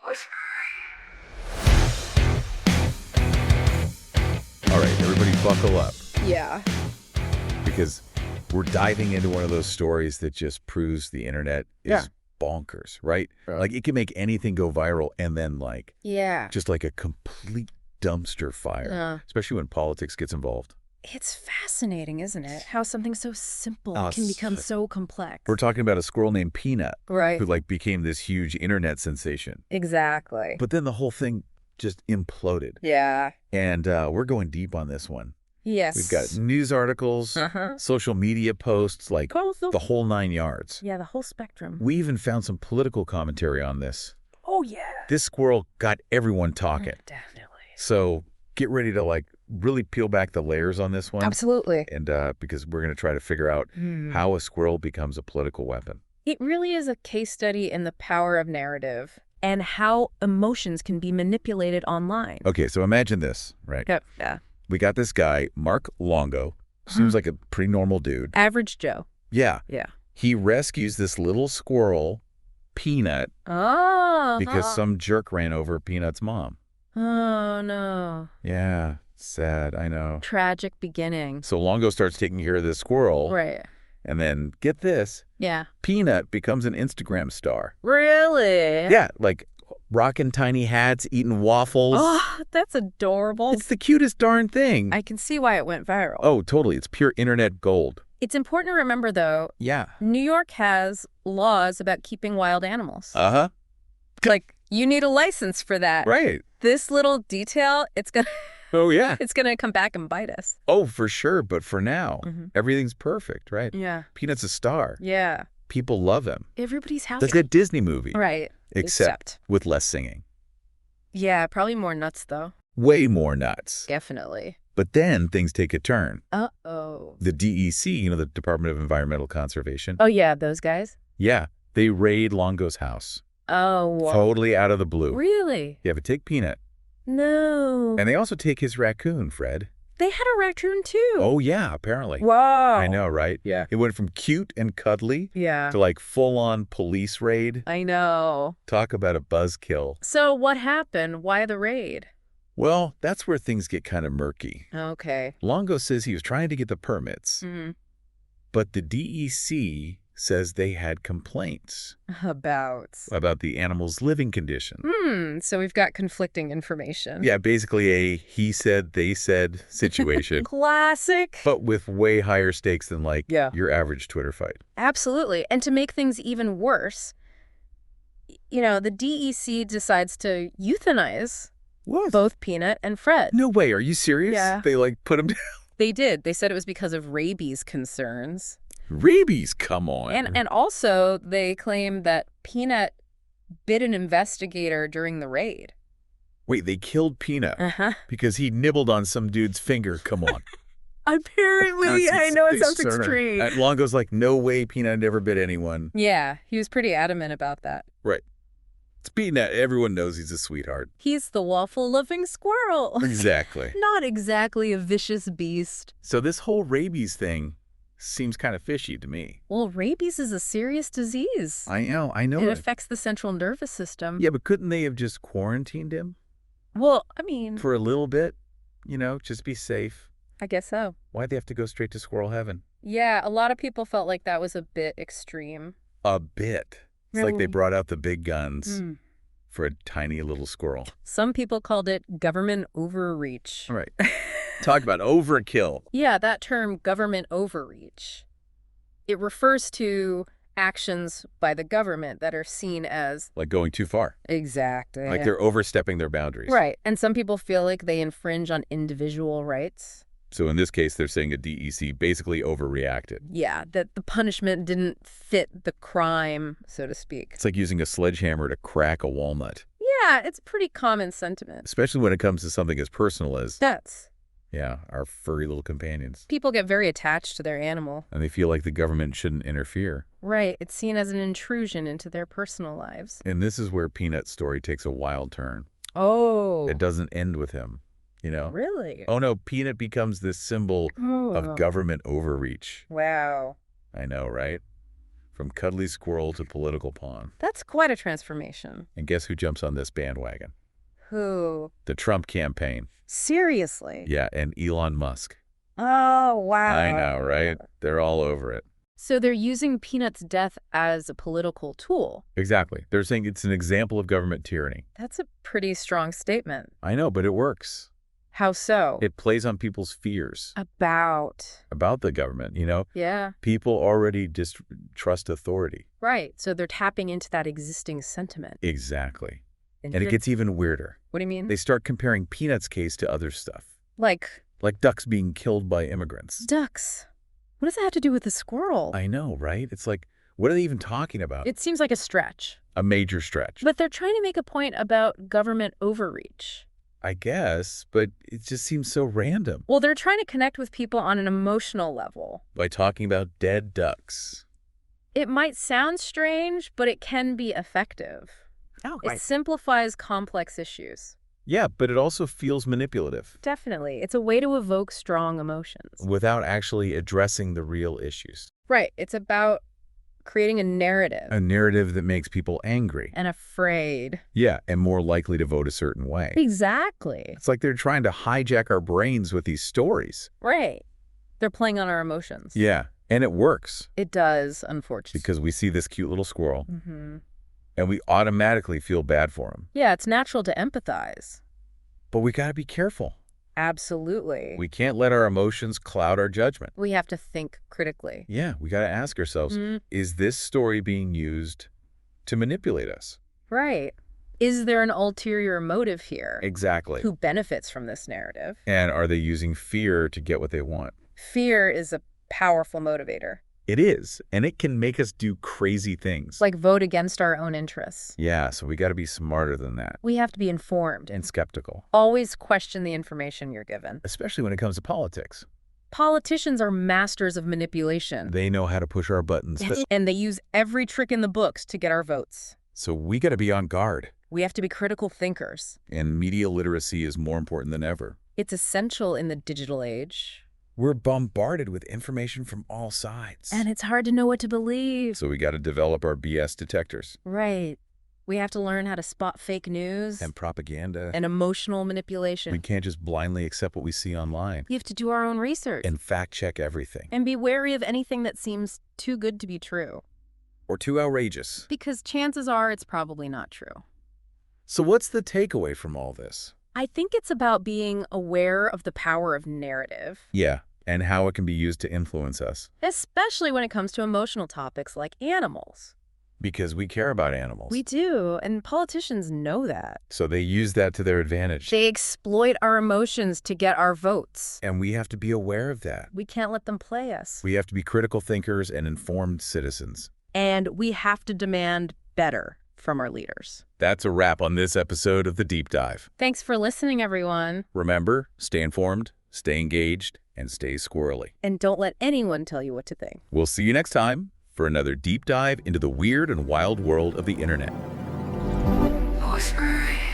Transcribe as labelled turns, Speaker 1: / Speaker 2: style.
Speaker 1: All right, everybody buckle up.
Speaker 2: Yeah.
Speaker 1: Because we're diving into one of those stories that just proves the internet is bonkers, right? Like, it can make anything go viral and then, like, just like a complete dumpster fire, especially when politics gets involved.
Speaker 2: It's fascinating, isn't it? How something so simple can become so complex.
Speaker 1: We're talking about a squirrel named Peanut,
Speaker 2: right?
Speaker 1: who, like, became this huge internet sensation.
Speaker 2: Exactly.
Speaker 1: But then the whole thing just imploded.
Speaker 2: Yeah.
Speaker 1: And we're going deep on this one.
Speaker 2: Yes.
Speaker 1: We've got news articles, social media posts, like the whole 9 yards.
Speaker 2: Yeah, the whole spectrum.
Speaker 1: We even found some political commentary on this.
Speaker 2: Oh, yeah.
Speaker 1: This squirrel got everyone talking.
Speaker 2: Definitely.
Speaker 1: So get ready to, like, really peel back the layers on this one.
Speaker 2: Absolutely.
Speaker 1: And because we're going to try to figure out how a squirrel becomes a political weapon.
Speaker 2: It really is a case study in the power of narrative and how emotions can be manipulated online.
Speaker 1: Okay, so imagine this, right?
Speaker 2: Yeah.
Speaker 1: We got this guy, Mark Longo. Seems like a pretty normal dude.
Speaker 2: Average Joe.
Speaker 1: Yeah.
Speaker 2: Yeah.
Speaker 1: He rescues this little squirrel, Peanut, because some jerk ran over Peanut's mom.
Speaker 2: Oh, no.
Speaker 1: Yeah, sad, I know.
Speaker 2: Tragic beginning.
Speaker 1: So Longo starts taking care of this squirrel.
Speaker 2: Right.
Speaker 1: And then, get this,
Speaker 2: Yeah.
Speaker 1: Peanut becomes an Instagram star.
Speaker 2: Really?
Speaker 1: Yeah, like rocking tiny hats, eating waffles.
Speaker 2: Oh, that's adorable.
Speaker 1: It's the cutest darn thing.
Speaker 2: I can see why it went viral.
Speaker 1: Oh, totally. It's pure internet gold.
Speaker 2: It's important to remember, though,
Speaker 1: Yeah.
Speaker 2: New York has laws about keeping wild animals.
Speaker 1: Uh-huh.
Speaker 2: Like, you need a license for that.
Speaker 1: Right.
Speaker 2: This little detail, it's gonna
Speaker 1: Oh, yeah.
Speaker 2: it's gonna come back and bite us.
Speaker 1: Oh, for sure. But for now, everything's perfect, right?
Speaker 2: Yeah.
Speaker 1: Peanut's a star.
Speaker 2: Yeah.
Speaker 1: People love him.
Speaker 2: Everybody's happy.
Speaker 1: Like that Disney movie.
Speaker 2: Right.
Speaker 1: Except with less singing.
Speaker 2: Yeah, probably more nuts, though.
Speaker 1: Way more nuts.
Speaker 2: Definitely.
Speaker 1: But then things take a turn.
Speaker 2: Uh-oh.
Speaker 1: The DEC, the Department of Environmental Conservation.
Speaker 2: Oh, yeah, those guys?
Speaker 1: Yeah, they raid Longo's house.
Speaker 2: Oh, wow.
Speaker 1: Totally out of the blue.
Speaker 2: Really?
Speaker 1: Yeah, but take Peanut.
Speaker 2: No.
Speaker 1: And they also take his raccoon, Fred.
Speaker 2: They had a raccoon, too.
Speaker 1: Oh, yeah, apparently.
Speaker 2: Wow.
Speaker 1: I know, right?
Speaker 2: Yeah.
Speaker 1: It went from cute and cuddly
Speaker 2: Yeah.
Speaker 1: to like full-on police raid.
Speaker 2: I know.
Speaker 1: Talk about a buzzkill.
Speaker 2: So what happened? Why the raid?
Speaker 1: Well, that's where things get kind of murky.
Speaker 2: Okay.
Speaker 1: Longo says he was trying to get the permits, but the DEC says they had complaints about the animal's living condition.
Speaker 2: So we've got conflicting information.
Speaker 1: Yeah, basically a he said, they said situation.
Speaker 2: Classic.
Speaker 1: But with way higher stakes than like your average Twitter fight.
Speaker 2: Absolutely. And to make things even worse, the DEC decides to euthanize both Peanut and Fred.
Speaker 1: No way. Are you serious?
Speaker 2: Yeah.
Speaker 1: They like put him down?
Speaker 2: They did. They said it was because of rabies concerns.
Speaker 1: Rabies? Come on.
Speaker 2: And also they claim that Peanut bit an investigator during the raid.
Speaker 1: Wait, they killed Peanut because he nibbled on some dude's finger. Come on.
Speaker 2: Apparently. I know it sounds extreme.
Speaker 1: Longo's like, no way Peanut ever bit anyone.
Speaker 2: Yeah, he was pretty adamant about that.
Speaker 1: Right. It's Peanut. Everyone knows he's a sweetheart.
Speaker 2: He's the waffle-loving squirrel.
Speaker 1: Exactly.
Speaker 2: Not exactly a vicious beast.
Speaker 1: So this whole rabies thing seems kind of fishy to me.
Speaker 2: Well, rabies is a serious disease.
Speaker 1: I know.
Speaker 2: It affects the central nervous system.
Speaker 1: Yeah, but couldn't they have just quarantined him?
Speaker 2: Well, I mean...
Speaker 1: For a little bit, just be safe.
Speaker 2: I guess so.
Speaker 1: Why'd they have to go straight to squirrel heaven?
Speaker 2: Yeah, a lot of people felt like that was a bit extreme.
Speaker 1: A bit. It's like they brought out the big guns for a tiny little squirrel.
Speaker 2: Some people called it government overreach.
Speaker 1: Right. Talk about overkill.
Speaker 2: Yeah, that term, government overreach. It refers to actions by the government that are seen as...
Speaker 1: Like going too far.
Speaker 2: Exactly.
Speaker 1: Like they're overstepping their boundaries.
Speaker 2: Right. And some people feel like they infringe on individual rights.
Speaker 1: So in this case, they're saying a DEC basically overreacted.
Speaker 2: Yeah, that the punishment didn't fit the crime, so to speak.
Speaker 1: It's like using a sledgehammer to crack a walnut.
Speaker 2: Yeah, it's a pretty common sentiment.
Speaker 1: Especially when it comes to something as personal as...
Speaker 2: Pets.
Speaker 1: Yeah, our furry little companions.
Speaker 2: People get very attached to their animal.
Speaker 1: And they feel like the government shouldn't interfere.
Speaker 2: Right. It's seen as an intrusion into their personal lives.
Speaker 1: And this is where Peanut's story takes a wild turn.
Speaker 2: Oh.
Speaker 1: It doesn't end with him,
Speaker 2: Really?
Speaker 1: Oh, no, Peanut becomes this symbol of government overreach.
Speaker 2: Wow.
Speaker 1: I know, right? From cuddly squirrel to political pawn.
Speaker 2: That's quite a transformation.
Speaker 1: And guess who jumps on this bandwagon?
Speaker 2: Who?
Speaker 1: The Trump campaign.
Speaker 2: Seriously?
Speaker 1: Yeah, and Elon Musk.
Speaker 2: Oh, wow.
Speaker 1: I know, right? They're all over it.
Speaker 2: So they're using Peanut's death as a political tool.
Speaker 1: Exactly. They're saying it's an example of government tyranny.
Speaker 2: That's a pretty strong statement.
Speaker 1: I know, but it works.
Speaker 2: How so?
Speaker 1: It plays on people's fears.
Speaker 2: About
Speaker 1: the government, you know?
Speaker 2: Yeah.
Speaker 1: People already distrust authority.
Speaker 2: Right. So they're tapping into that existing sentiment.
Speaker 1: Exactly. And it gets even weirder.
Speaker 2: What do you mean?
Speaker 1: They start comparing Peanut's case to other stuff.
Speaker 2: Like
Speaker 1: ducks being killed by immigrants.
Speaker 2: Ducks? What does that have to do with the squirrel?
Speaker 1: I know, right? It's like, what are they even talking about?
Speaker 2: It seems like a stretch.
Speaker 1: A major stretch.
Speaker 2: But they're trying to make a point about government overreach.
Speaker 1: I guess, but it just seems so random.
Speaker 2: Well, they're trying to connect with people on an emotional level.
Speaker 1: By talking about dead ducks.
Speaker 2: It might sound strange, but it can be effective.
Speaker 1: Oh,
Speaker 2: It simplifies complex issues.
Speaker 1: Yeah, but it also feels manipulative.
Speaker 2: Definitely. It's a way to evoke strong emotions.
Speaker 1: Without actually addressing the real issues.
Speaker 2: Right. It's about creating a narrative.
Speaker 1: A narrative that makes people angry.
Speaker 2: And afraid.
Speaker 1: Yeah, and more likely to vote a certain way.
Speaker 2: Exactly.
Speaker 1: It's like they're trying to hijack our brains with these stories.
Speaker 2: Right. They're playing on our emotions.
Speaker 1: Yeah, and it works.
Speaker 2: It does, unfortunately.
Speaker 1: Because we see this cute little squirrel.
Speaker 2: Mm-hmm.
Speaker 1: And we automatically feel bad for him.
Speaker 2: Yeah, it's natural to empathize.
Speaker 1: But we gotta be careful.
Speaker 2: Absolutely.
Speaker 1: We can't let our emotions cloud our judgment.
Speaker 2: We have to think critically.
Speaker 1: Yeah, we gotta ask ourselves, is this story being used to manipulate us?
Speaker 2: Right. Is there an ulterior motive here?
Speaker 1: Exactly.
Speaker 2: Who benefits from this narrative?
Speaker 1: And are they using fear to get what they want?
Speaker 2: Fear is a powerful motivator.
Speaker 1: It is, and it can make us do crazy things.
Speaker 2: Like vote against our own interests.
Speaker 1: Yeah, so we got to be smarter than that.
Speaker 2: We have to be informed.
Speaker 1: And skeptical.
Speaker 2: Always question the information you're given.
Speaker 1: Especially when it comes to politics.
Speaker 2: Politicians are masters of manipulation.
Speaker 1: They know how to push our buttons.
Speaker 2: And they use every trick in the books to get our votes.
Speaker 1: So we got to be on guard.
Speaker 2: We have to be critical thinkers.
Speaker 1: And media literacy is more important than ever.
Speaker 2: It's essential in the digital age.
Speaker 1: We're bombarded with information from all sides.
Speaker 2: And it's hard to know what to believe.
Speaker 1: So we got to develop our BS detectors.
Speaker 2: Right. We have to learn how to spot fake news.
Speaker 1: And propaganda.
Speaker 2: And emotional manipulation.
Speaker 1: We can't just blindly accept what we see online.
Speaker 2: You have to do our own research.
Speaker 1: And fact check everything.
Speaker 2: And be wary of anything that seems too good to be true.
Speaker 1: Or too outrageous.
Speaker 2: Because chances are it's probably not true.
Speaker 1: So what's the takeaway from all this?
Speaker 2: I think it's about being aware of the power of narrative.
Speaker 1: Yeah. And how it can be used to influence us.
Speaker 2: Especially when it comes to emotional topics like animals.
Speaker 1: Because we care about animals.
Speaker 2: We do, and politicians know that.
Speaker 1: So they use that to their advantage.
Speaker 2: They exploit our emotions to get our votes.
Speaker 1: And we have to be aware of that.
Speaker 2: We can't let them play us.
Speaker 1: We have to be critical thinkers and informed citizens.
Speaker 2: And we have to demand better from our leaders.
Speaker 1: That's a wrap on this episode of The Deep Dive.
Speaker 2: Thanks for listening, everyone.
Speaker 1: Remember, stay informed, stay engaged, and stay squirrely.
Speaker 2: And don't let anyone tell you what to think.
Speaker 1: We'll see you next time for another deep dive into the weird and wild world of the internet.
Speaker 3: Overreach.